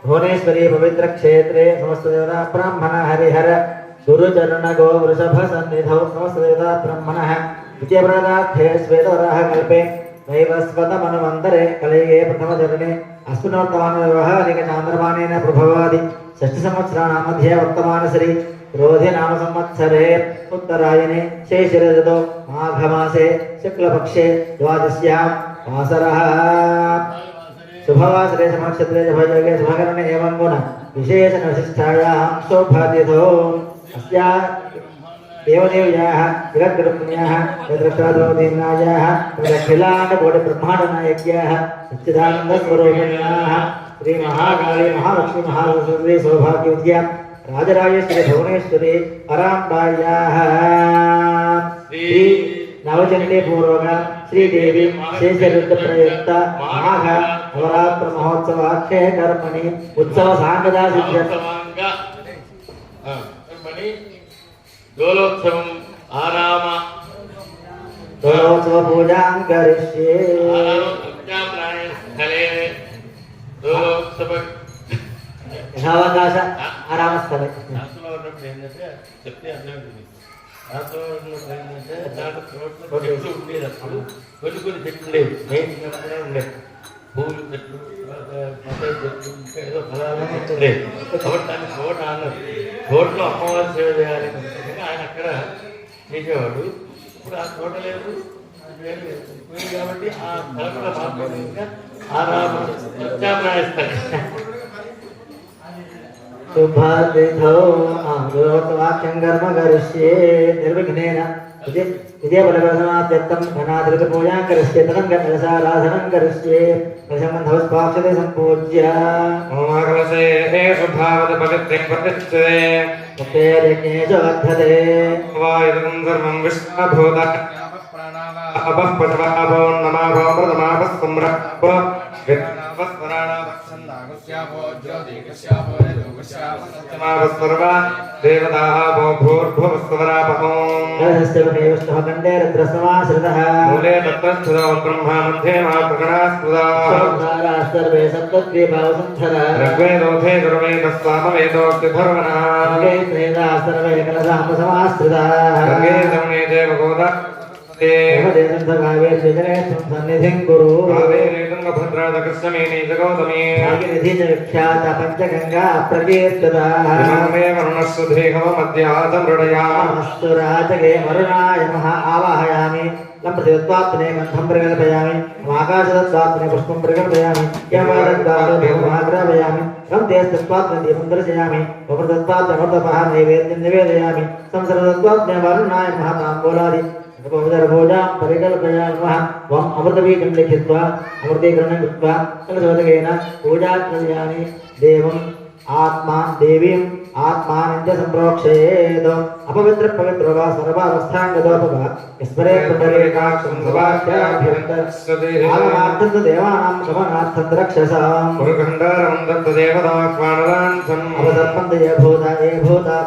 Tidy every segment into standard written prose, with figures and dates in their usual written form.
भुवनेश्वरी पवित्र क्षेत्रे समस्त देवता ब्राह्मण हरिहर गुरुचरण गो वृषभ सन्निधौ समस्त देवता ब्राह्मण द्वितीयप्रदार्थे श्वेतवराह कल्पे नैवस्वतमनुमन्तरे कलयुगे प्रथमचरणे अस्मिन्नोत्तमानव्यवहारिकचान्द्रमानेन प्रभवादि षष्ठसंवत्सराणां मध्ये वर्तमानसरि रोधि नाम संवत्सरे उत्तरायणे शेषऋतौ माघमासे शुक्लपक्षे द्वादश्यां वासरः शुभवासरे समनक्षत्रे शुभयोगे शुभकरणे एवं गुण विशेषणविशिष्टायां शोभातिथौ अस्या देवदेव्याः जगद्गुरुपुण्याः यद्रक्षाद्रौदीनायाः अखिलाण्डकोटिब्रह्माण्डनायक्याः सच्चिदानन्दस्वरूपिण्याः श्रीमहाकाली महालक्ष्मी महासरस्वती सौभाग्यविद्या राजराजेश्वरी भुवनेश्वरी पराम्बायाः श्री नवचंडी पूर्वक श्रीदेवी शेषरुद्र प्रयुक्त माघ नवरात्र महोत्सव अक्षय कर्मणि उत्सव सांगदा दोलोत्सवम् आराम दोलोत्सव पूजां करिष्ये स्थले दोलोत्सव यथावकाश आरामस्थले కొన్ని కొన్ని చెట్లు ఉండేవి మెయిన్ ఉండేవి పూలు చెట్లు ఏదో ఫలాలు చెట్లు ఉండేవి కాబట్టి దాన్ని తోట అన్నారు తోటలో అమ్మవారి సేవ చేయాలి ఆయన అక్కడ చేసేవాడు ఇప్పుడు ఆ తోట లేదు పోయింది కాబట్టి ఆ స్థలంలో మాత్రం ప్రత్యామ్నాయిస్తారు शुभातिथौ आगतवाक्यं कर्म करिष्ये निर्विघ्नेन विद्याबलप्रसमाप्त्यर्थं घनादृतपूजां करिष्ये तदङ्गकलशाराधनं करिष्ये प्रशमन्धवस्पाक्षते सम्पूज्य ओमाकलशे शुभावत पवित्रे प्रतिष्ठिते मुक्तेर्यज्ञे च वर्धते वायुदं सर्वं विष्णुभूत अपः पशवो नमाभो मृतमापस्सम्रभो देवताः भूर्भुवस्वरापहोण्डे रुद्रसमाश्रितः मूले तत्त्वस्थितो ब्रह्मा मध्ये महाप्रगणास्पदा सर्वे सप्तद्वीपावसंस्थरा ऋग्वेदोऽथे दुर्वेदस्सामवेदोऽस्तिधर्मणः सर्वे कलशामसमाश्रिताः गङ्गे समुने देवगोदा सन्निधिं कुरु भद्रादकृष्णमेनी जगौतमी भागीरथी च विख्याता पञ्चगङ्गा प्रकीर्तिताः मध्यमृडयामस्तु राजगे मरुणाय महा आवाहयामि लम्प्रतित्वात्मने गन्धं प्रकल्पयामि आकाशदत्वात्मने पुष्पं प्रकल्पयामि यमदत्तात्मने तं तेस्तत्वात्मने दीपं दर्शयामि वप्रदत्तात्मने नैवेद्यं निवेदयामि संसर्गदत्वात्मने वरुणाय महाताम्बूलादि भोजा परिकल्पयामः वम् अमृतबीजं लिखित्वा अमृतीकरणं कृत्वा कलशोदकेन पूजाकल्याणि देवम् आत्मा देवीम् आत्मानं च सम्प्रोक्षयेत् अपवित्र पवित्रो वा सर्वावस्थाङ्गतोपवा स्मरे पुण्डरीकाक्षं सभाख्याभ्यन्तरमार्थं देवानां शमनार्थं रक्षसाम् मुरुखण्डारं दत्तदेवताह्वानदान्तं अवसर्पन्त ये भूता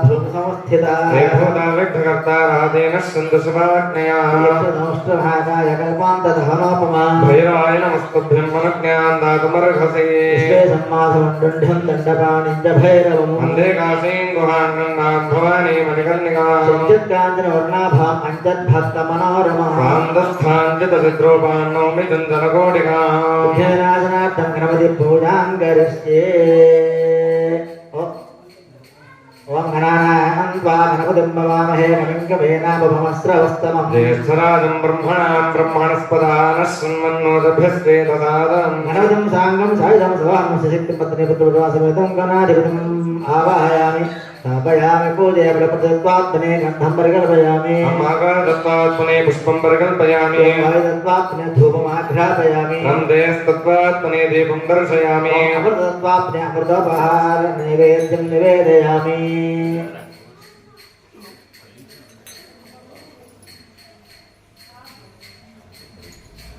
भूमसंस्थिता ये भूता विघ्नकर्ता राधेन सन्दशभाग्नया नमस्कृभागाय कल्पान्तदहनोपमा भैरवाय नमस्तुभ्यं मनज्ञां दातुमर्हसि विश्वे सम्माधवण्डुण्ढं दण्डपाणिं च भैरवम् वन्दे काशीं गुहाङ्गन्नां भवानी मणिकर्णिकां चित्काञ्चनवर्णाभाम् अञ्चद्भक्तमनोरमाम् स्वान्दस्थाञ्चितचिद्रूपां नौमि चन्दनकोटिकाम् विघ्ननाशनार्थं गणपति पूजां करिष्ये ओम गणानां त्वा गणपतिं भवामहे कविं कवीनाभवमस्रवस्तमम् ज्येष्ठराजं ब्रह्मणां ब्रह्मणस्पदानः शृण्वन्नोदभ्यस्तेतसादम् गणपतिं साङ्गं सायुधं सवाहं सशक्तिपत्नीपुत्रवासमेतं गणाधिपतिम् आवाहयामि स्थापयामि पूजय प्रपदत्वात्मने गन्धं परिकल्पयामि अमाकादत्वात्मने पुष्पं परिकल्पयामि वायुदत्वात्मने धूपमाघ्रापयामि नन्देस्तत्वात्मने दीपं दर्शयामि अमृतत्वात्मने अमृतोपहार नैवेद्यं निवेदयामि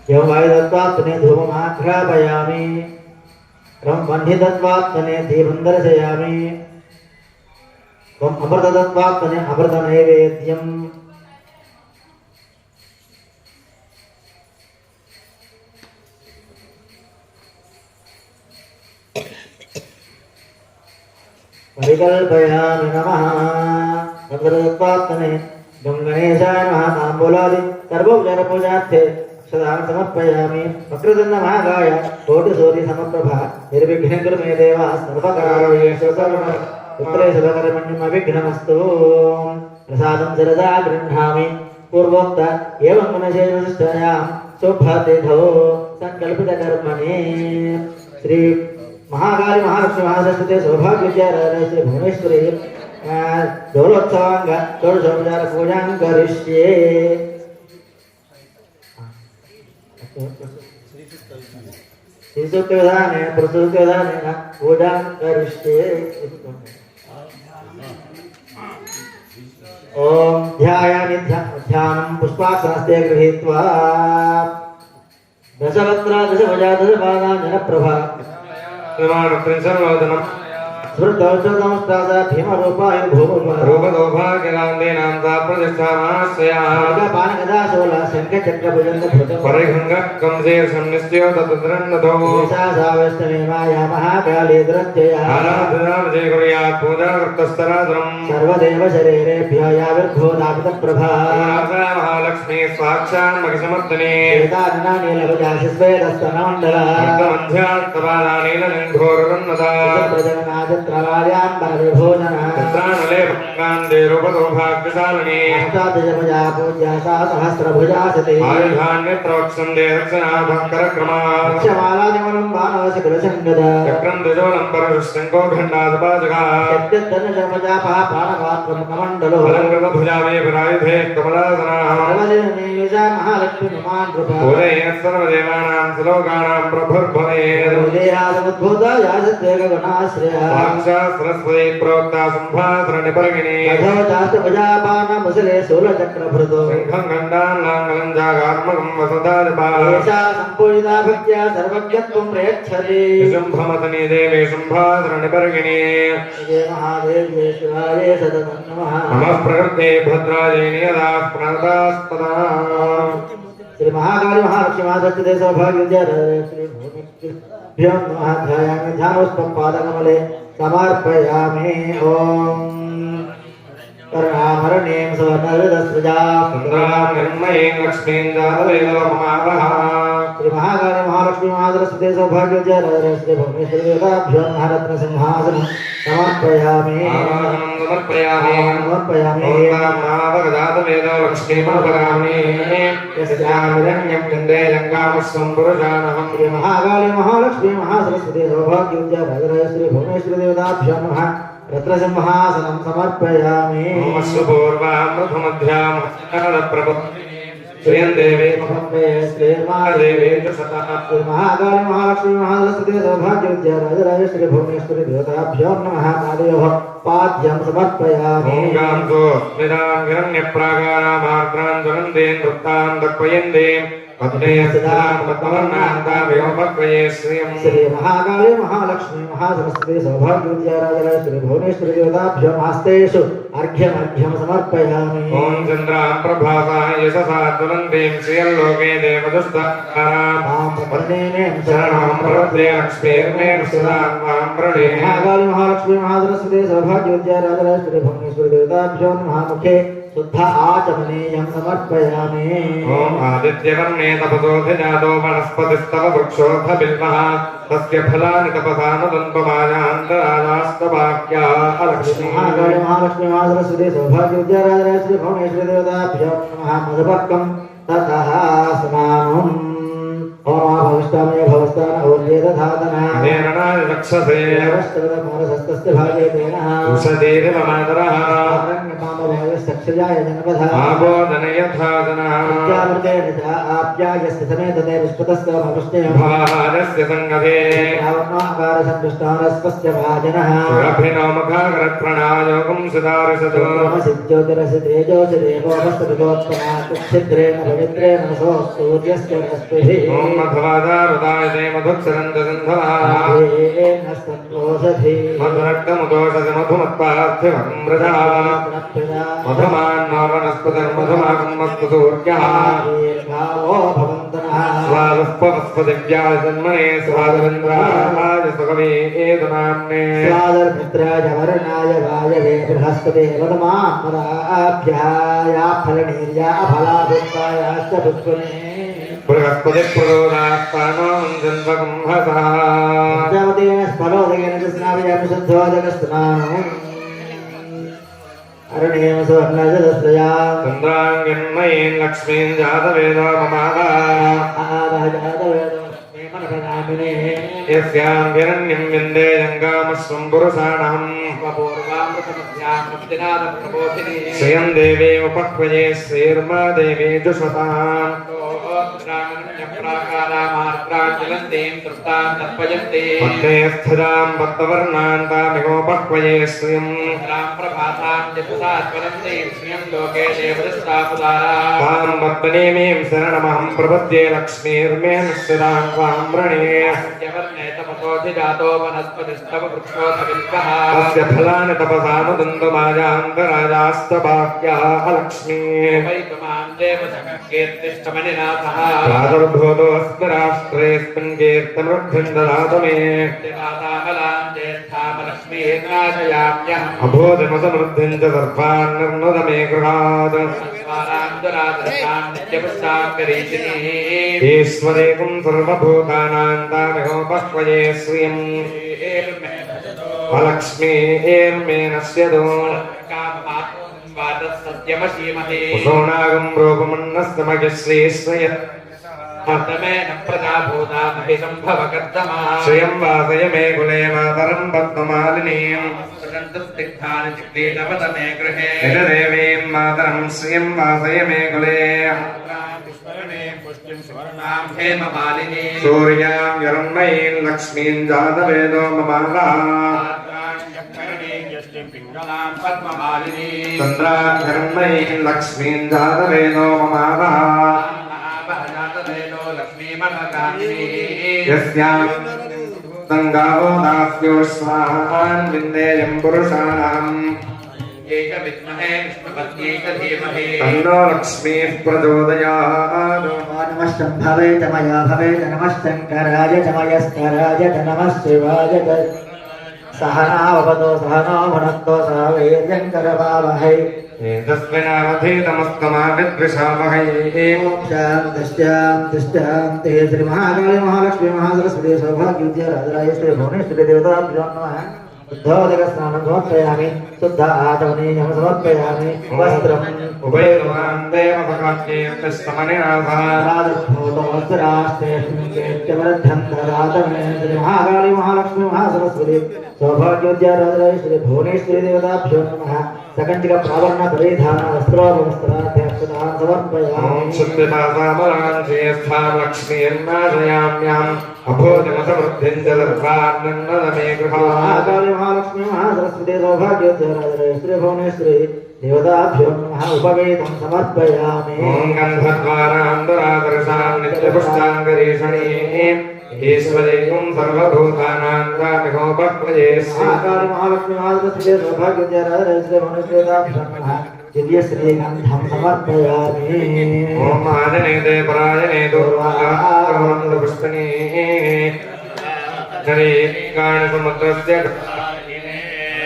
एवं वायुदत्वात्मने धूपमाघ्रापयामि एवं वह्निदत्वात्मने दीपं दर्शयामि अमृतदत्वात्मने अमृतनैवेद्यम् परिकल्पयामि नमः अमृतदत्वात्मने गणेशाय नमः ताम्बूलादि सर्वोपचारपूजार्थे अक्षदानं समर्पयामि वक्रतुण्डमहाकाय कोटिसूर्यसमप्रभा निर्विघ्नं कुरु मे देव सर्वकार्येषु सर्वदा पुत्रे शुभकर्मण्यं अविघ्नमस्तु प्रसादं शिरसा गृह्णामि पूर्वोक्त एवं मनसेवसिष्ठायां शोभातिथौ संकल्पितकर्मणि श्री महाकाली महालक्ष्मी महासरस्वती सौभाग्यविद्यालय श्री भुवनेश्वरी दोलोत्सवांग षोडशोपचार पूजां करिष्ये श्रीसूक्तविधानेन प्रसूक्तविधानेन पूजां करिष्ये ओम ध्यायामि ध्यानं पुष्पाक्षहस्ते गृहीत्वा दशवक्त्र दशभुजा दशपादा जनप्रभा स्मृतौषधमस्ताद भीमरूपाय भूमरूपा रूपदौभाग्यकान्तेनां सा प्रतिष्ठामाश्रयाः पानगदाशूल शङ्खचक्रभुजङ्ग परिघङ्गकंसे संनिश्चयो तत्रन्नतो एषा सा वैष्णवी माया महाकाली दुरत्यया आराधना विजय कुर्यात् पूजाकृतस्तरातरम् सर्वदेव शरीरेभ्यो याविर्भूतापितप्रभा माता महालक्ष्मी साक्षात् मखिसमर्दने एतादना नीलभुजाशिस्वेदस्तनमण्डला मध्यमन्ध्यात्तपादानीललिङ्घोरुन्नता प्रजननादित्रवार्यां परविभूषणा तत्रानले भक्तान्ते रूपदौभाग्यशालिनी अष्टादशभुजा पूज्या सा सहस्रभुजा सती आयुधान्यत्रवक्षन्दे रक्षणाभङ्करक्रमात् क्षमालादिमलं बाणवशकुलसङ्गदा चक्रं द्विजोलं परशुशङ्को घण्टादपाजघा यद्यद्धनुजभुजापः प्राणपात्रमुखमण्डलो अलङ्कृतभुजावेभरायुधे कमलासनाः सर्वदेवनीजा महालक्ष्मीनुमान् कृपा उदयेन सर्वदेवानां श्लोकानां प्रभुर्भवेत् उदयासमुद्भूता यासद्वेगगुणाश्रया साक्षात् सरस्वती प्रोक्ता सम्भासरणिपर्गिणी यथोचास्तभुजापानमुसले शूलचक्रभृतो शङ्खं घण्टान्नाङ्गलं जागात्मकं वसदादिपा एषा सम्पूजिता भक्त्या सर्वज्ञत्वं प्रयच्छति शुम्भमतनी देवी सम्भासरणिपर्गिणी जय महादेव्ये शिवाय सततं नमः नमः प्रकृते भद्रायै नियदाः प्रणतास्पदा श्री महाकाली महालक्ष्मी महासरस्वती सौभाग्यविद्यालय श्री भूमिभ्यो नमः ध्यायामि ध्यानोष्पं पादकमले समर्पयामि ॐ कर्णाभरणीं सुवर्णहृदस्रजा सुन्दरां निर्मयीं लक्ष्मीं जातवेदोपमावः श्री महाकाली महालक्ष्मी महासरस्वती सौभाग्यविद्यालय श्री भूमिश्रीदेवताभ्यो नमः रत्नसिंहासनं समर्पयामि आवाहनं समर्पयामि समर्पयामि ओं नावगजातवेदो लक्ष्मीमनुपगामि यस्यामिरण्यं गन्धे लङ्कामस्वं पुरुषानहं श्री महाकाली महालक्ष्मी महासरस्वती सौभाग्यविद्यालय श्री भुवनेश्वरीदेवताभ्यो नमः रत्नसिंहासनं समर्पयामि ओमस्वपूर्वामृतमध्यामप्रभु श्रियं देवी श्रीमहादेवी देवी च सतः महाकाली महालक्ष्मी महासरस्वती सौभाग्यविद्यालय श्री भुवनेश्वरीदेवताभ्यो नमः पादयोः पाद्यं समर्पयामि ॐ गां तो स्मितां हिरण्यप्राकारामार्द्रां ज्वलन्तीं तृप्तां दक्वयन्तीं पद्मे स्थितां पद्मवर्णान्ताभिमपक्वये श्रियं श्री महाकाली महालक्ष्मी महासरस्वती सौभाग्यविद्यालय श्री भुवनेश्वरीदेवताभ्यो हस्तेषु अर्घ्यमर्घ्यं समर्पयामि ॐ चन्द्रां प्रभासां यशसा ज्वलन्तीं श्रियल्लोके देवदुष्टारां मां प्रपन्नेने शरणं प्रपद्ये लक्ष्मीर्मे सदां मां प्रणे महाकाली महालक्ष्मी महासरस्वती सौभाग्यविद्यालय श्री भुवनेश्वरीदेवताभ्यो नमः मुखे शुद्ध आचमनीयं समर्पयामि ॐ आदित्यवर्णे तपसोऽधिजातो वनस्पतिस्तव वृक्षोऽथ बिल्वः तस्य फलानि तपसानुदन्तमायान्तराजास्तवाक्या अलक्ष्मी महाकाली महालक्ष्मी महासरस्वती सौभाग्यविद्यालय श्री भुवनेश्वरीदेवताभ्यो नमः मधुपर्कं ततः स्नानम् ओम भविष्यामि भवस्तान और्येदधातना नेरणाय रक्षसे देवश्चरदमोरसस्तस्य भागे तेनः उषधीरिममातरः अरण्यकामभागस्सक्षजाय जनपदः आबोधनयथादनः विद्यामृतेन च आप्यायस्य समेतते विश्वतस्य भविष्यम् भारस्य सङ्गते रावणाकारसन्तुष्टानस्वस्य भाजनः सुरभिनोमुखाग्रप्रणायोगं सुदारिसतु ज्योतिरसि तेजोसि देवोपस्तपितोत्पन्नात् छिद्रेण पवित्रेण सो सूर्यस्य रश्मिभिः ॐ मध्वादारुदाय मधुक्षरे मधुक्षरन्तगन्धः नस्तोषधि मधुरक्तमुदोषधि मधुमत्पार्थिवमृतः मधुमान्नो वनस्पतिर्मधुमाकमस्तु सूर्यः दीर्घावो भवन्तनः स्वादुष्पवस्पतिव्याय जन्मने स्वादवेन्द्राय सुखमेतनाम्ने स्वादर्मित्राय वर्णाय वायवे बृहस्पते वदमात्मदाभ्याया फलनीर्या फलाभुक्तायाश्च पुष्पणे बृहस्पतिप्रदोदास्तानो जन्मकं हसः प्रजापतेन स्फलोदकेन च स्नापयामि शुद्धोदकस्नानम् अरणेन सुवर्णजलस्त्रया चन्द्राङ्गन्मयीं लक्ष्मीं जातवेदो ममादा आदाजातवेदोऽस्मि मनपनामिने यस्यां हिरण्यं विन्दे जङ्गामस्वं पुरुषाणाम् पूर्वामृतमध्यामृतिनादप्रबोधिनी श्रियं देवी उपक्वये श्रीर्मा देवी जुषताम् पत्ने स्थिरां भक्तवर्णान् तामिहोपक्वये श्रियं तां भक्तनेमीं शरणमहं प्रपद्ये लक्ष्मीर्मे निश्चितां त्वां वृणे तस्य फलानि तपसानुदन्तमाजान्तराजास्तभाक्याः लक्ष्मीः प्रादुर्भूतोऽस्मि राष्ट्रेऽस्मिन् कीर्तनवृद्धिं ददातु मे अभूतिमसमृद्धिं च सर्वान् निर्नुद मे गृहात् ईश्वरेकं सर्वभूतानां तामिहोपक्वये श्रियम् अलक्ष्मीर्मे नश्यतु कुसोणागं रूपमन्नस्तमयश्रीश्रय श्रियं वासय मे कुले मातरं पद्ममालिनीं निजदेवीं मातरं श्रियं वासय मे कुले सूर्यां हिरण्मयीं लक्ष्मीं जातवेदो ममाला चन्द्रां हिरण्मयीं लक्ष्मीं जातवेदो ममाला यस्यां सङ्गावो दास्योऽश्वान् विन्देयं पुरुषाणाम् तन्नो लक्ष्मीः प्रचोदयात् नमस्तं भवेत मया भवेत नमश्शङ्कराय च मयस्कराय च नमः शिवाय च सहनाववतो सहनो भुनक्तो सह वीर्यङ्करवावहै तस्मिनावधीतमस्तमा विद्विषावहै शान्तिश्चान्तिश्चान्तिः श्रीमहाकाली महालक्ष्मी महासरस्वती सौभाग्यविद्या राजराजेश्वरी भुवनेश्वरी देवताभ्यो नमः शुद्धोदकस्नानं समर्पयामि शुद्ध आचमनीयं समर्पयामि वस्त्रम् उभयतुमां देवभगवत्येस्तमनिनाथः महाकाली महालक्ष्मी महासरस्वती सौभाग्यविद्या राजराजेश्वरी भुवनेश्वरी देवताभ्यो नमः सकंचिक प्रावरण परिधान वस्त्राभ्यक्षतां समर्पयामि शुद्धिपासामराञ्चेस्थां लक्ष्मीर्नाशयाम्याम् अभूतिमसमृद्धिं च सर्वान् निर्नद मे गृहात् महाकाली महालक्ष्मी महासरस्वती सौभाग्यवती राजराजेश्वरी भुवनेश्वरी देवताभ्यो नमः उपवेदं समर्पयामि ॐ गन्धद्वारान्तरादर्शां नित्यपुष्टाङ्गरीषणीं ईश्वरीं सर्वभूतानां तामिहोपक्वये महाकाली महालक्ष्मी महासरस्वती सौभाग्यवती राजराजेश्वरी भुवनेश्वरी देवताभ्यो नमः दिव्य श्रीगन्धं समर्पयामि ॐ आजने देवराजने दुर्वापुष्पणे नरेकाणि समुद्रस्य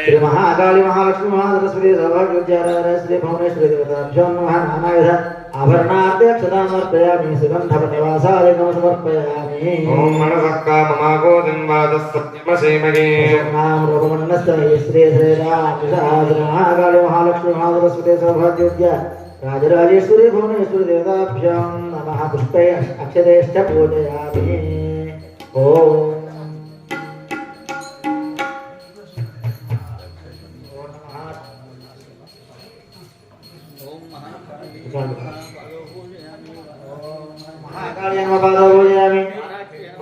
श्री महाकाली महालक्ष्मी महासरस्वती सौभाग्यवती राजराजेश्वरी भुवनेश्वरी देवताभ्यो नमः नानाविध आभरणार्थक्षतां समर्पयामि सुगन्धपटवासादिकं समर्पयामि ॐ मनसः काममागोदिं वादसत्यमसेमगे नाम रूपमन्नस्य श्री महाकाली महालक्ष्मी महासरस्वती सौभाग्यवती राजराजेश्वरी भुवनेश्वरी देवताभ्यो नमः पुष्पै अक्षतेश्च पूजयामि ओम महाकाली नमः पादौ पूजयामि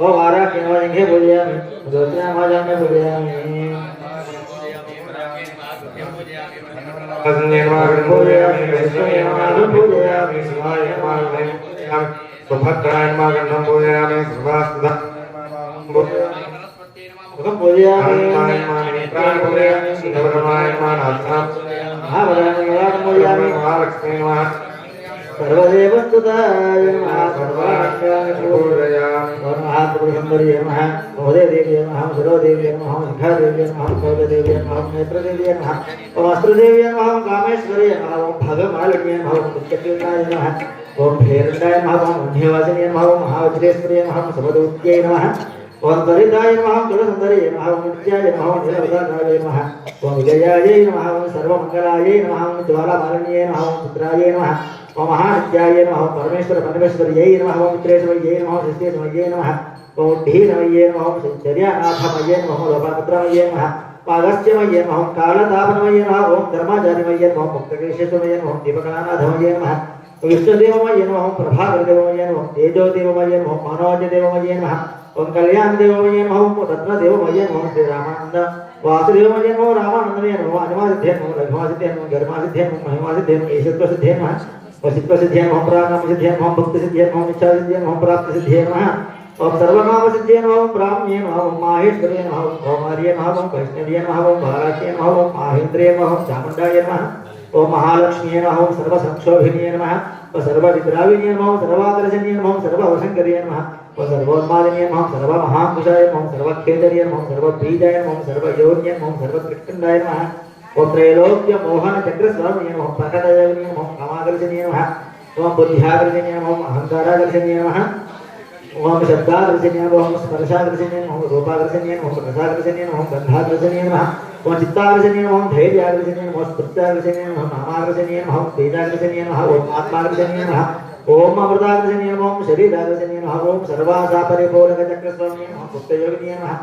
ओम वाराही नमः जंघे पूजयामि ज्योतिर्नाम भजामि पूजयामि निर्माणं पूजयामि वैष्णवेन पूजयामि शिवाय नमः सुभद्राय नमः गन्धं पूजयामि सर्वास्तदा मुखं पूजयामि महालक्ष्मी नमः सर्वदेवस्तुताय नमः सर्वाख्यानि पूजयामि महात्रिपुरसुन्दरी नमः महोदयदेवी नमः सुरोदेवी नमः शिखादेवी नमः कौलदेवी नमः नेत्रदेवी नमः ओम अस्त्रदेवी नमः कामेश्वरी नमः ओम भगमालिनी नमः ओम नित्यपिण्डाय नमः ओम भेरण्डाय नमः ओम अन्यवासिनी नमः ओम महावज्रेश्वरी नमः ओम सबदूत्यै नमः ओम त्वरिताय नमः ओम तुलसुन्दरी नमः ओम नित्याय नमः ओम नीलवदाय नमः ओम विजयाय नमः ओम सर्वमङ्गलाय नमः ओम ज्वालामालिन्यै नमः ओम चित्राय नमः ओम महानित्याय नमः ओम परमेश्वर परमेश्वर्यै नमः ओम मित्रेश्वर्यै नमः ओम शिष्येश्वर्यै नमः ओम ढीनमये नमः ओम चर्यानाथमये नमः ओम लोपामुद्रामये नमः पागस्त्यमये नमः ओम कालतापनमये नमः ओम धर्माचार्यमये नमः ओम मुक्तकेशेश्वरमये नमः ओम दीपकनाथमये नमः विष्णुदेवमये नमः ओम प्रभाकरदेवमये नमः ओम तेजोदेवमये नमः ओम मनोजदेवमये नमः ओम कल्याणदेवमये नमः ओम रत्नदेवमये नमः ओम श्रीरामानन्द वासुदेवमये नमः रामानन्दमये नमः अनिमासिद्धे नमः लघुमासिद्धे नमः गर्मासिद्धे नमः महिमासिद्धे नमः ईश्वरसिद्धे नमः वसित्वसिद्धे नमः प्राणामसिद्धे नमः भक्तिसिद्धे नमः इच्छासिद्धे नमः प्राप्तिसिद्धे नमः ओम सर्वनामसिद्धे नमः ओम ब्राह्मणे नमः ओम माहेश्वरे नमः ओम कौमार्ये नमः ओम वैष्णव्ये नमः ओम भाराख्ये नमः ओम माहेन्द्रे नमः ओम चामुण्डाय नमः ओम महालक्ष्म्ये नमः ओम सर्वसंक्षोभिन्ये नमः ओम सर्वविद्राविन्ये नमः ओम सर्वाकर्षण्ये नमः ओम सर्ववशङ्कर्ये नमः ओम सर्वोन्मादिन्ये नमः ओम सर्वमहापुरुषाय नमः ओम सर्वखेदर्ये नमः ओम सर्वबीजाय नमः ओम सर्वयोन्ये नमः ओम सर्वकृष्णाय नमः ओम त्रैलोक्य मोहन चक्रस्वामिने नमः ओम प्रकटयोगिने नमः ओम कामाकर्षणे नमः ओम बुद्ध्याकर्षणे नमः ओम अहङ्काराकर्षणे नमः ओम शब्दाकर्षणे नमः ओम स्पर्शाकर्षणे नमः ओम रूपाकर्षणे नमः ओम रसाकर्षणे नमः ओम गन्धाकर्षणे नमः ओम चित्ताकर्षणे नमः ओम धैर्याकर्षणे नमः ओम स्फूर्त्याकर्षणे नमः ओम नामाकर्षणे नमः ओम तेजाकर्षणे नमः ओम आत्माकर्षणे नमः ओम अमृताकर्षणे नमः ओम शरीराकर्षणे नमः ओम सर्वासापरिपूर्णकचक्रस्वामिने नमः गुप्तयोगिने नमः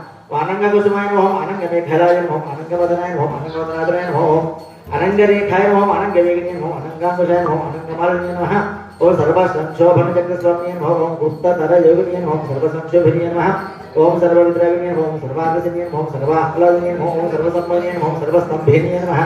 आनंगकुसुमाय नमः ओम आनंगमेखलाय नमः ओम आनंगवदनाय नमः ओम आनंगवदनाय नमः ओम अनंगरेखाय नमः ओम अनंगवेगिने नमः ओम अनंगांकुशाय नमः ओम अनंगमालिन्ये नमः ओम सर्वसंक्षोभनचक्रस्वामिने नमः ओम गुप्ततरयोगिने नमः ओम सर्वसंक्षोभिने नमः ओम सर्वविद्राविने नमः ओम सर्वाकर्षणे नमः ओम सर्वाह्लादिने नमः ओम सर्वसम्मोहने नमः ओम सर्वस्तंभिने नमः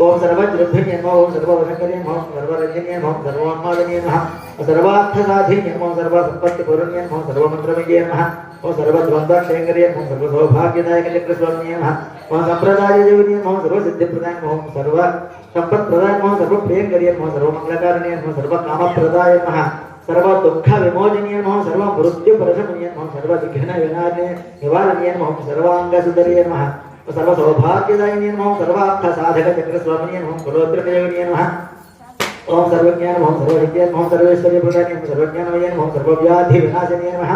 ओम सर्वज्ञभिन्ये नमः ओम सर्ववशङ्कर्ये नमः ओम सर्वरञ्जन्ये नमः ओम सर्वोन्मादिने नमः ओम सर्वार्थसाधिन्ये नमः ओम सर्वसम्पत्तिपूर्णये नमः ओम सर्वमन्त्रमये नमः ओम सर्वद्वन्द्वक्षयङ्कर्ये नमः ओम सर्वसौभाग्यदायकचक्रस्वामिने नमः ओम सम्प्रदाययोगिने नमः ओम सर्वसिद्धिप्रदाय नमः ओम सर्वसम्पत्प्रदाय नमः ओम सर्वप्रियङ्कर्ये नमः ओम सर्वमङ्गलकारिणे नमः सर्वकामप्रदाय नमः सर्वदुःखविमोचनीय नमः सर्वमृत्युपरशमनीय नमः सर्वविघ्नविनाशनीय निवारणीय नमः सर्वाङ्गसुन्दरीय नमः सर्वसौभाग्यदायिने नमः सर्वार्थसाधकचक्रस्वामिने नमः कुलोत्रिकयोगिने नमः ओम सर्वज्ञान नमः सर्वविद्या नमः सर्वेश्वर्यप्रदाय नमः सर्वज्ञानमय नमः सर्वव्याधिविनाशिने नमः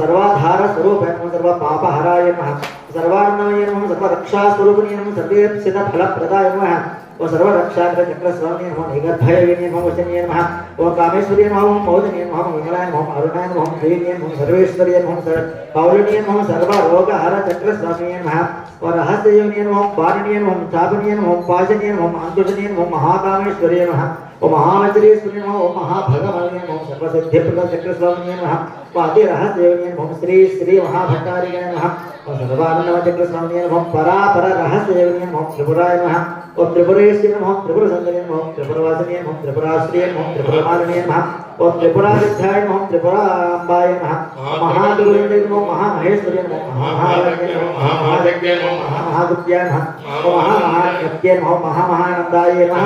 सर्वाधारस्वरूपाय नमः सर्वपापहराय नमः सर्वान्नमय नमः सर्वरक्षास्वरूपिणे नमः सर्वेप्सितफलप्रदाय नमः ओम सर्वरक्षाचक्रस्वामिने नमः निगर्भयोगिने नमः वचनीय नमः ओम कामेश्वर्ये नमः ओम मोदनीय नमः ओम विमलाय नमः ओम अरुणाय नमः ओम प्रियनीय नमः सर्वेश्वर्ये नमः पौर्णीय नमः सर्वरोगहरचक्रस्वामिने नमः ओम रहस्ययोगिने नमः पाणिनीय नमः चापनीय नमः पाशनीय नमः अंकुशनीय नमः महाकामेश्वर्ये नमः ओम महावज्रेश्वर्ये नमः ओम महाभगवान्ये नमः सर्वसिद्धिप्रदचक्रस्वामिने नमः ओम अतिरहस्ययोगिने नमः श्री श्री महाभट्टारिकाय नमः ओम सर्वानन्दचक्रस्वामिने नमः परापर रहस्ययोगिने नमः त्रिपुराय नमः ओम त्रिपुरेश्वरी नमः त्रिपुरसुन्दरी नमः त्रिपुरवासिनी नमः त्रिपुराश्रिये नमः त्रिपुरमालिन्ये नमः ओम त्रिपुरासिद्धाय नमः त्रिपुराम्बाय नमः महागुरुवे नमः महामहेश्वर्ये नमः महाभाग्ये नमः महाभाग्ये नमः महागुप्त्ये नमः ओम महामहाज्ञप्त्ये नमः महामहानन्दाय नमः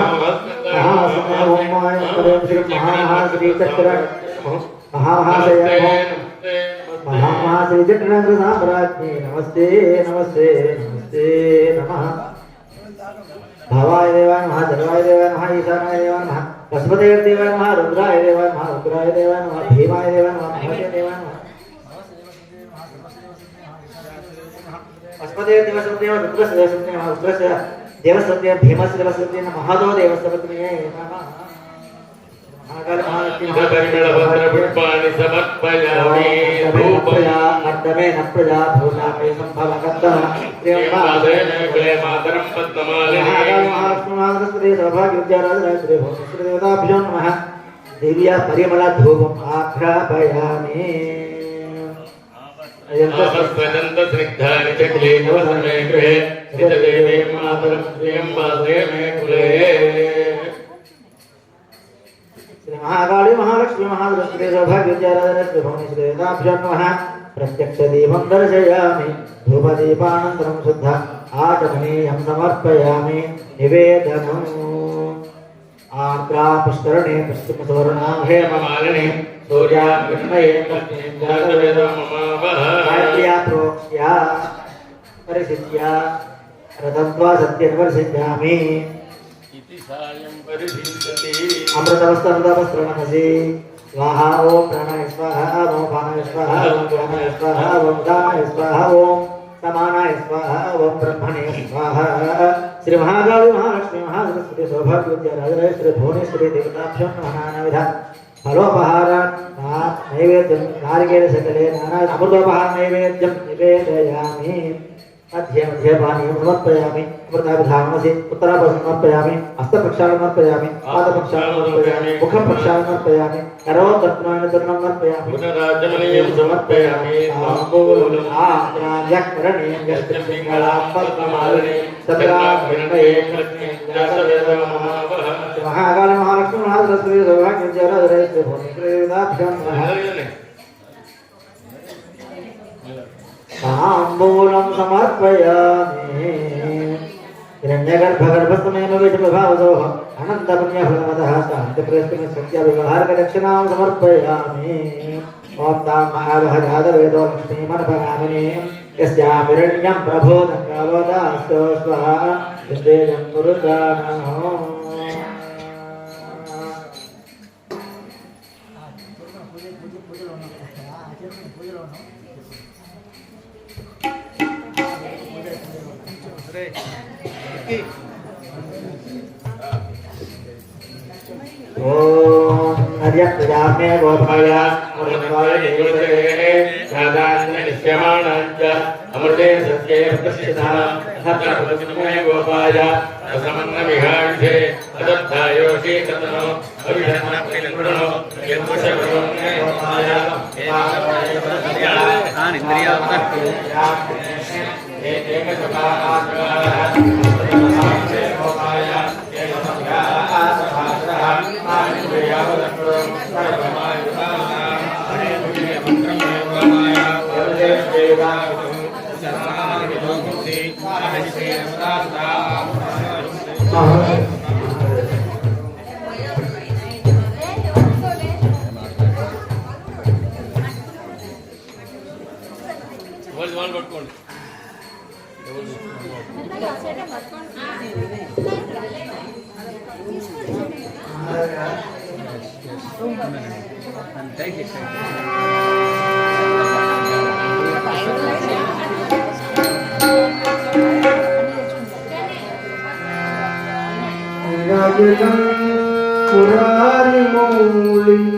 महासुन्दरमोमाय नमः श्री महामहाश्रीचक्र महामहाशय महामहाश्रीचक्र साम्राज्ञे नमस्ते नमस्ते नमस्ते नमः भावाय देवाय नमः जलवाय देवाय नमः ईशानाय देवाय नमः पशुपतये देवाय नमः रुद्राय देवाय नमः रुद्राय देवाय नमः भीमाय देवाय नमः महते देवाय नमः पशुपतये देवसुदेव रुद्रस्य देवसुदेव नमः रुद्रस्य देवसुदेव भीमस्य देवसुदेव नमः महादेव देवसुदेव नमः परिमलभद्रपुष्पाणि समर्पयामि अर्धमेन प्रजा भूतापे सम्भवकर्तः मातरं पद्ममालिनी महालक्ष्मी सौभाग्यविद्याराधनाय भूमिश्रीदेवताभ्यो नमः दिव्या परिमलधूपम् आघ्रापयामि स्निग्धानि चक्ले नवसमे गृहे स्थितदेवे मातरं श्रियं वासये मे कुले महाकाली महालक्ष्मी महालक्ष्मी सौभाग्यविद्याराधनाय भूमिश्रीदेवताभ्यो नमः प्रत्यक्षदीपं दर्शयामि धूपदीपानन्तरं शुद्ध आचमनीयं समर्पयामि निवेदनम् आर्द्रा पुष्करणे पश्चिमसुवर्णां हेममालिनी सूर्याग्निमये तस्मिन् प्रोक्ष्या परिषिध्या रथत्वा सत्यनिवर्षिष्यामि अमृतवस्त्रमृतवस्त्रमनसि स्वाहा ओम प्राणाय स्वाहा ओम पानाय स्वाहा ओम व्यानाय स्वाहा ओम दानाय स्वाहा ओम समानाय स्वाहा ओम ब्रह्मणे स्वाहा श्री महाकाली महालक्ष्मी महासरस्वती सौभाग्यवती राजराजेश्वरी भुवनेश्वरी देवताभ्यो नमः नानाविध फलोपहार नैवेद्यं नारिकेल सकले नाना अमृतोपहार नैवेद्यं निवेदयामि मध्ये मध्ये पानीयं समर्पयामि अमृताभिधानमसि उत्तराभं समर्पयामि हस्तप्रक्षालनं समर्पयामि पादप्रक्षालनं समर्पयामि मुखप्रक्षालनं समर्पयामि करोदत्नाय चरणं समर्पयामि पुनराजमनीयं समर्पयामि ताम्बूलम् आग्राम्यकरणीयं यस्त्रिपिङ्गलां पद्ममालिनी सत्राभिर्णये महाकाल महालक्ष्मी महासरस्वती सौभाग्यवती राजराजेश्वरी भुवनेश्वरी देवताभ्यो नमः ताम्बूलं समर्पयामि हिरण्यगर्भगर्भस्तमेन विषमभावसोः अनन्तपुण्यफलमतः शान्तिप्रयस्तिनि सत्याविवहारकदक्षिणां समर्पयामि ॐ तां महावहजातवेदो लक्ष्मीमनपगामिनी यस्यां हिरण्यं प्रबोधङ्गावदास्तो स्वाहा विद्वेजं कुरुतानः ओम हरियप्रजामे गोपाय अमृतवाय देवते राधान्य निश्यमाणाञ्च अमृते सत्ये प्रतिष्ठिता हतप्रतिमे गोपाय असमन्नमिहांशे अदत्तायोषि ततनो अभिषन्नप्रियकृणो यद्वशकृणो गोपाय Murari Mouli,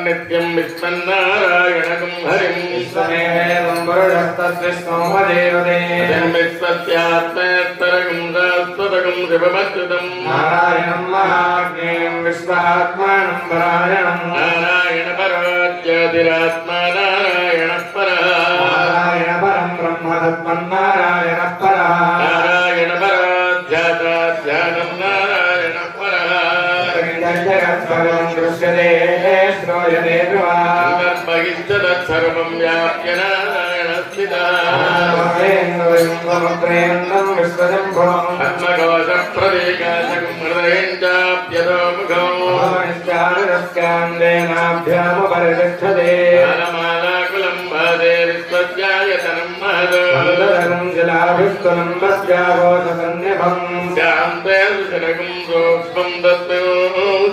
नित्यं विश्वन्नारायणं हरिं विश्वमेवं पुरुषस्तस्विष्णोमदेवते विश्वस्यात्मस्तरगं शाश्वतगं शिवमच्युतं नारायणं महाज्ञेयं विश्वात्मानं परायणं नारायण पराज्योतिरात्मा नारायणः परः नारायण परं ब्रह्म तत्त्वन्नारायणः परः नारायण पराध्यात्माध्यानं नारायणः परः जगत्सर्वं दृश्यते श्रूयते सर्वं व्याप्य नारायणस्थितः विश्वजम्भोत्मकोशप्रदेकाशकं हृदयं चाप्यतो मुखोस्कान्देनाभ्यामुपरितिष्ठते मालाकुलं भादे विश्वस्यायतनं महदं जलाभिस्तुलं वस्याघोषसन्निभं शान्ते सुशरकं सूक्ष्मं दत्तो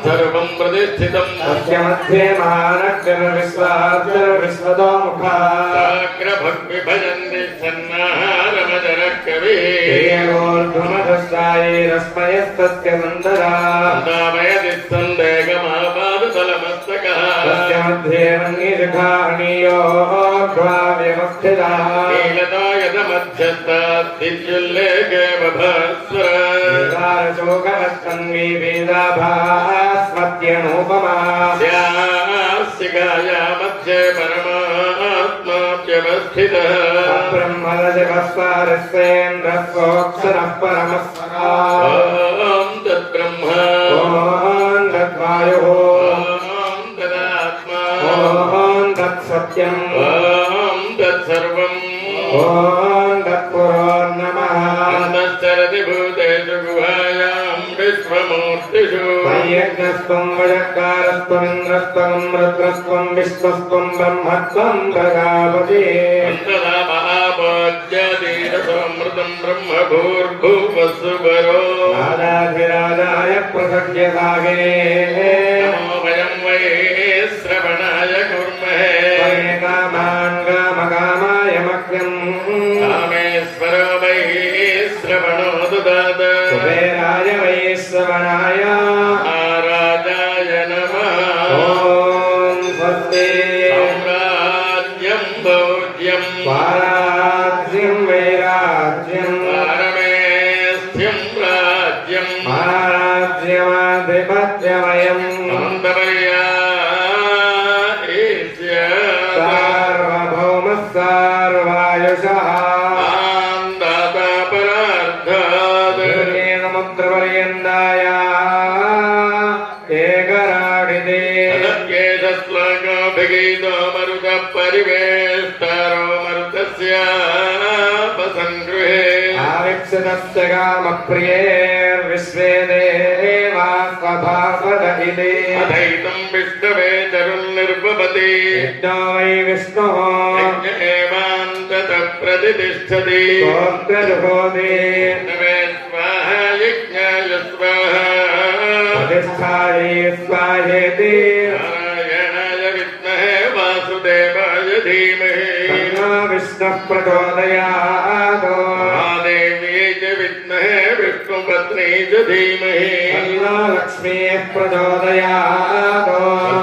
सर्वं प्रतिष्ठितं तस्य मध्ये महानग्निर्विश्वाद्यर्विश्वतो मुखाग्रभग्विभजन्ति सन्नाहारमजरः कविर्गोर्ध्वमधस्रायैरस्मयस्तस्य सन्दरा दामयति सन्देहमापादतलमस्तकः तस्य मध्ये रङ्गिजघाणीयोर्ध्वा नीलतो यदमध्यस्थाद्दित्युल्लेखे बभस्वरशोकमस्तन्वी वेदाभास्मत्यनुपमा स्यास्तिकाया मध्ये परमात्माप्यवस्थितः ब्रह्मरजगस्वारस्वेन्द्रस्वोक्षरः परमस्वरा ॐ तद्ब्रह्म ॐ तद्वायुः ॐ तदात्मा ॐ तत्सत्यम् ॐ तत्सर्वम् ॐ तत्पुरोर्नमः अन्तश्चरति भूतेषु गुहायां विश्वमूर्तिषु यज्ञस्त्वं वजकारस्त्वमिन्द्रस्त्वं रुद्रस्त्वं विश्वस्त्वं ब्रह्मत्वं प्रजापति तदा महाभोज्यादीरसमृतं ब्रह्मभूर्भुवस्सुभरो राजाधिराजाय प्रसज्यसागे नमो वयं वै श्रवणाय कुर्महे कामान् कामकामाय मह्यं कामेश्वरो वै श्रवणो ददात कुबेराय वै श्रवणाय राजाय नमः ॐ स्वस्ति साम्राज्यं भोज्यं स्वाराज्यं वैराज्यं पारमेस्थ्यं राज्यं महाराज्यमाधिपत्यमयम् सार्वभौमः सार्वायुषः समुद्रपर्यन्ताय एकराडिते श्लोकोभिगीतो मरुतः परिवेष्टारो मरुतस्यापसङ्गृहे आविक्षतस्य कामप्रियैर्विश्वे देवा स्वभावद इति अथैतं विष्णवे तरुन्निर्भवति यज्ञो वै विष्णुः यज्ञ एवान्ततः प्रतिष्ठति गोत्रजुहोति नमे स्वाहा यज्ञाय स्वाहा प्रतिष्ठायै स्वाहेति नारायणाय विद्महे वासुदेवाय धीमहि तन्नो विष्णुः प्रचोदयात् महादेव्यै च विद्महे विष्णुपत्न्यै च धीमहि तन्नो लक्ष्मीः प्रचोदयात्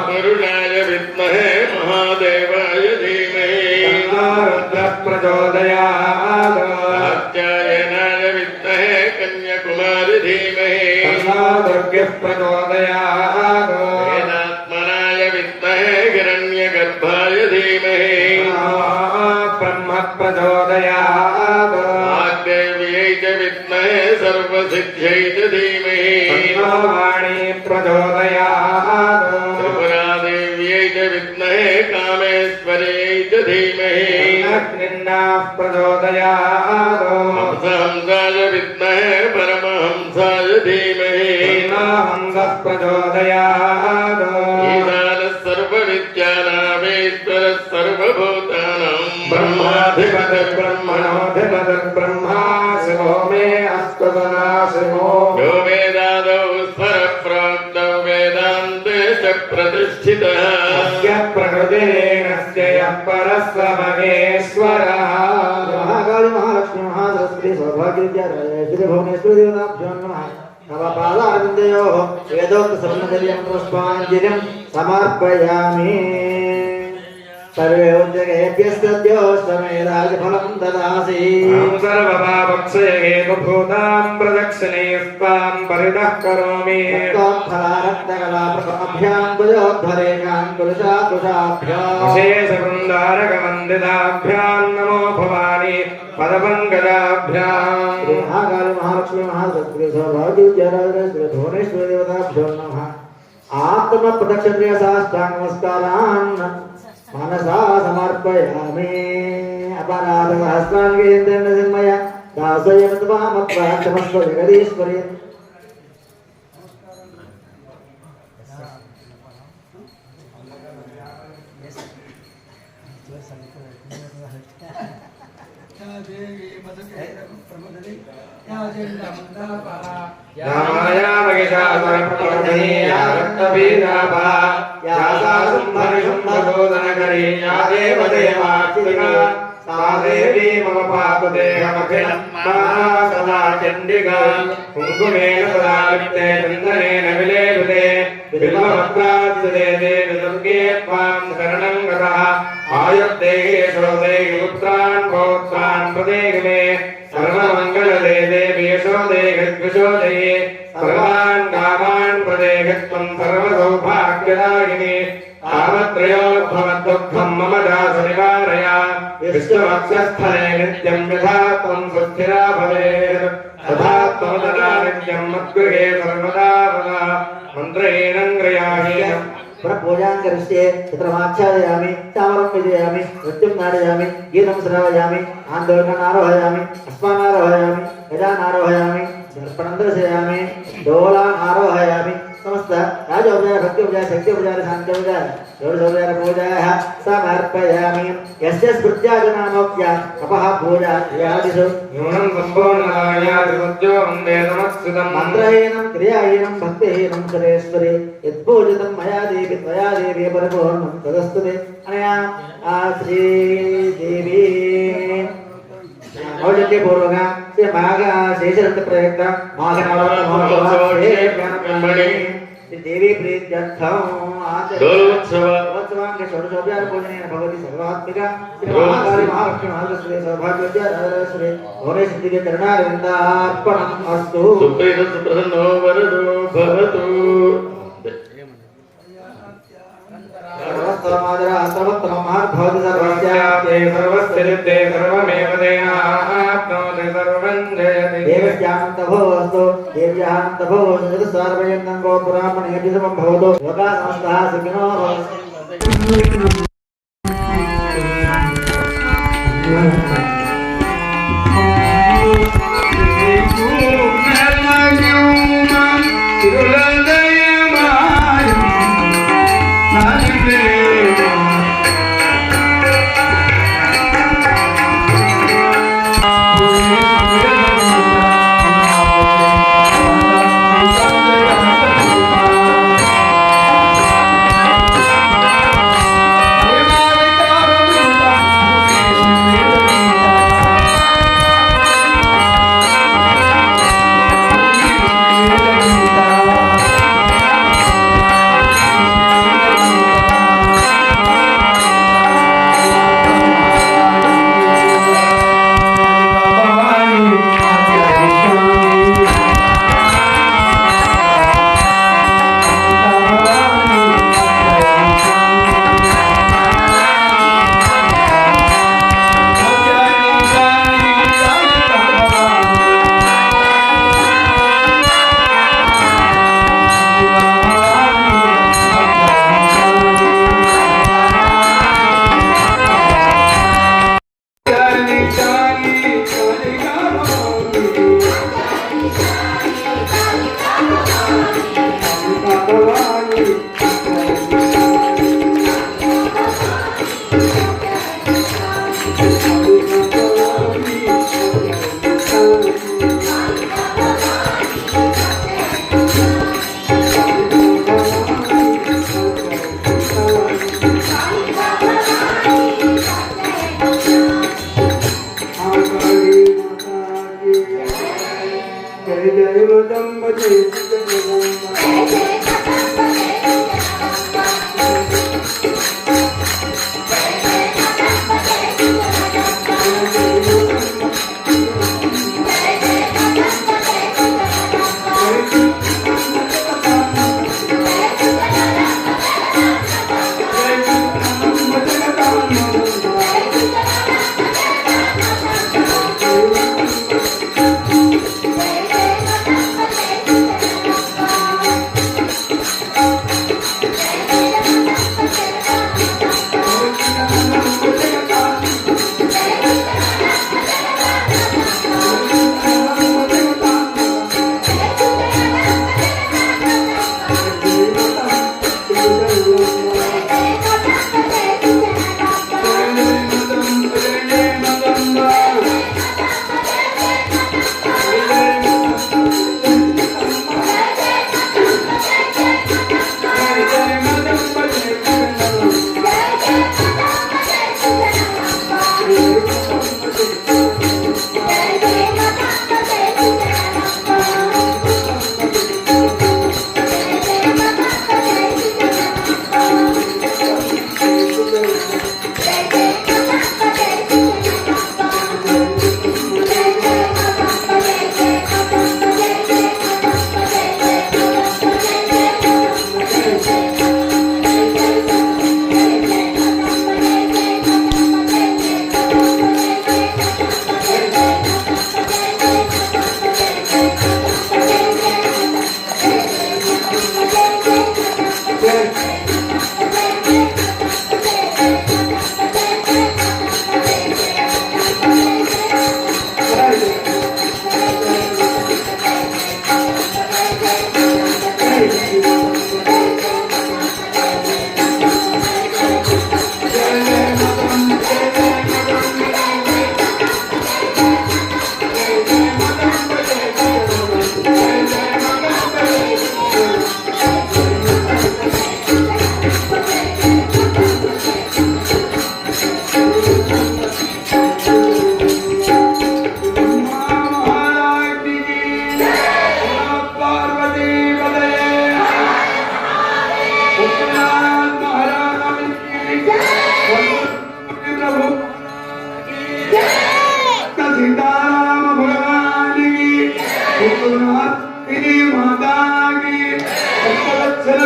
वरुणाय विद्महे महादेवाय धीमहि तन्नो रुद्रः प्रचोदयात् कात्यायनाय विद्महे कन्याकुमारी धीमहि तन्नो दुर्गः प्रचोदयात् वेदात्मनाय विद्महे हिरण्यगर्भाय धीमहि ब्रह्म प्रचोदयात् वाग्देव्यै च विद्महे सर्वसिद्ध्यै च धीमहि तन्नो वाणी प्रचोदयात् त्रिपुरादेव्यै च विद्महे कामेश्वर्यै च धीमहि अग्निन्नाः प्रचोदयात् हंसहंसाय विद्महे परमहंसाय धीमहि तन्नो हंसः प्रचोदयात् ईशानः सर्वविद्यानामीश्वरः सर्वभूतानां ब्रह्माधिपतिः ब्रह्मणोऽधिपतिः ब्रह्मा शिवो मे अस्तुतनाशिवो यो वेदादौ स्वरप्रोक्तौ वेदान्ते च प्रतिष्ठितः अस्य प्रकृतिरेणस्य यः परः स महेश्वरः महाकाली महालक्ष्मी महासरस्वती सौभाग्यविद्यालये श्री भुवनेश्वरी देवताभ्यो नमः नवपादारविन्दयोः वेदोक्तसर्वजर्यं पुष्पाञ्जलिं समर्पयामि सर्वे उच्चकेभ्यस्तद्योस्तमेधाय फलं ददासि अहं सर्वभावक्षयहेतुभूतां प्रदक्षिणे स्वां परितः करोमि रक्तकलाप्रभाभ्यां द्वयोद्धरेकां कुलशाकुशाभ्याम् विशेषवृन्दारकवन्दिताभ्यां नमो भवानी पदपङ्कजाभ्याम् महाकाली महालक्ष्मी महासरस्वती सौभाग्यविद्यालये श्री भुवनेश्वरी देवताभ्यो नमः आत्मप्रदक्षिण्य साष्टांग नमस्कारान् मनसा समर्पयामि अपराधसहस्राङ्गेन्द्रेण सिंहय दासोऽयं त्वामत्वा क्षमस्व जगदीश्वरी यामायामगिषासरप्रवर्धिनी या रक्तबीजाभा या सा शुम्भनिशुम्भगोदनकरी या देवदेवात्मिका सा देवी मम पातु देहमखिलं माहा सदा चण्डिका कुङ्कुमेन सदा लिप्ते चन्दनेन विलेपिते बिल्वपत्रार्चिते देवि दुर्गे त्वां शरणं गतः आयुर्देहेषु देहि पुत्रान् पौत्रान् प्रदेहि मे सर्वमङ्गलदे देवी यशो देहि सर्वान् कामान् प्रदेहि त्वं सर्वसौभाग्यदायिनी तावत्रयोद्भवद्दुःखं मम दास निवारय विष्णुवक्षस्थले नित्यं यथा त्वं सुस्थिरा भवेत् तथा त्वमतदा नित्यं मद्गृहे सर्वदा भव मन्त्रहेणं गृह्णामि पूजां करिष्ये चित्रमाच्छादयामि चामरं विजयामि नृत्यं नाटयामि गीतं श्रावयामि आन्दोलनं आरोहयामि अस्मान् आरोहयामि गजान् आरोहयामि दर्पणं दर्शयामि डोलान् आरोहयामि समस्त राजोपचार भक्त्योपचार शक्त्योपचार शान्त्योपचार षोडशोपचार पूजाः समर्पयामि यस्य स्मृत्याजनामोक्त्या तपः पूजा क्रियादिषु न्यूनं सम्पूर्णकार्यादिमध्यो वन्दे नमस्कृतं मन्त्रहीनं क्रियाहीनं भक्तिहीनं सुरेश्वरी यत्पूजितं मया देवी त्वया देवी परिपूर्णं तदस्तुते अनया श्रीदेवी औजन्यपूर्वका श्री माघ शेषरक्त प्रयुक्त माघनवमी देवी प्रीत्यर्थम् आचरोत्सवाङ्ग षोडशोपचार पूजनेन भगवती सर्वात्मिका श्री महाकाली महालक्ष्मी महासरस्वती सौभाग्यविद्यालये भुवनेश्वरी चरणारविन्दार्पणम् अस्तु सुप्रसन्नो वरदो भवतु सर्वस्यते सर्वमेव तेनाप्नोति सर्वं जयति देवस्यानन्दभोऽस्तु देव्यानन्दभोऽस्तु जगत्सार्वयन्तं गोपुरामणेभिसमं भवतु लोकाः समस्ताः सुखिनो भवन्तु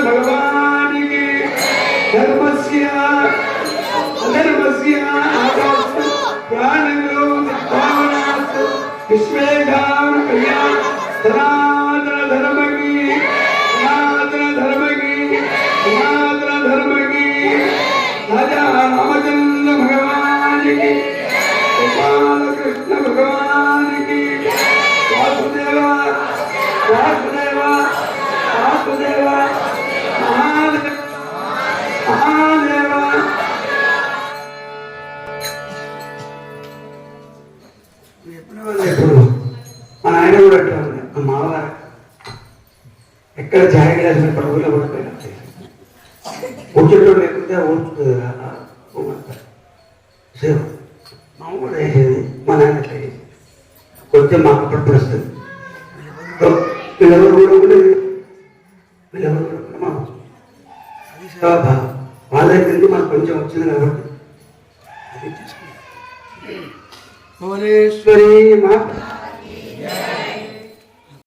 भगवान की धर्मस्य अधर्मस्य प्राणो भावनास्तु विश्वेधाम कल्याण सनातन धर्म की राजा रामचंद्र भगवान की गोपाल कृष्ण भगवान की वासुदेवा वासुदेवा वासुदेवा महादेवा ఎప్పుడు మా నాయన కూడా అట్లా ఉంది మా మామగారు ఎక్కడ జాగ్రత్త పరుగులో పడిపోయినా కూర్చుంటూ లేకుంటే సేవ మా అమ్మ కూడా వేసేది మా నాయన అట్లా వేసేది కొంచెం మాకు పట్టు వస్తుంది వీళ్ళెవరు కూడా ఉండేది వీళ్ళెవరు కూడా మా అది సేవాభావం వాళ్ళ దగ్గర మనకు కొంచెం వచ్చింది కాబట్టి అది చేసుకుంటాం భువనేశ్వరి మా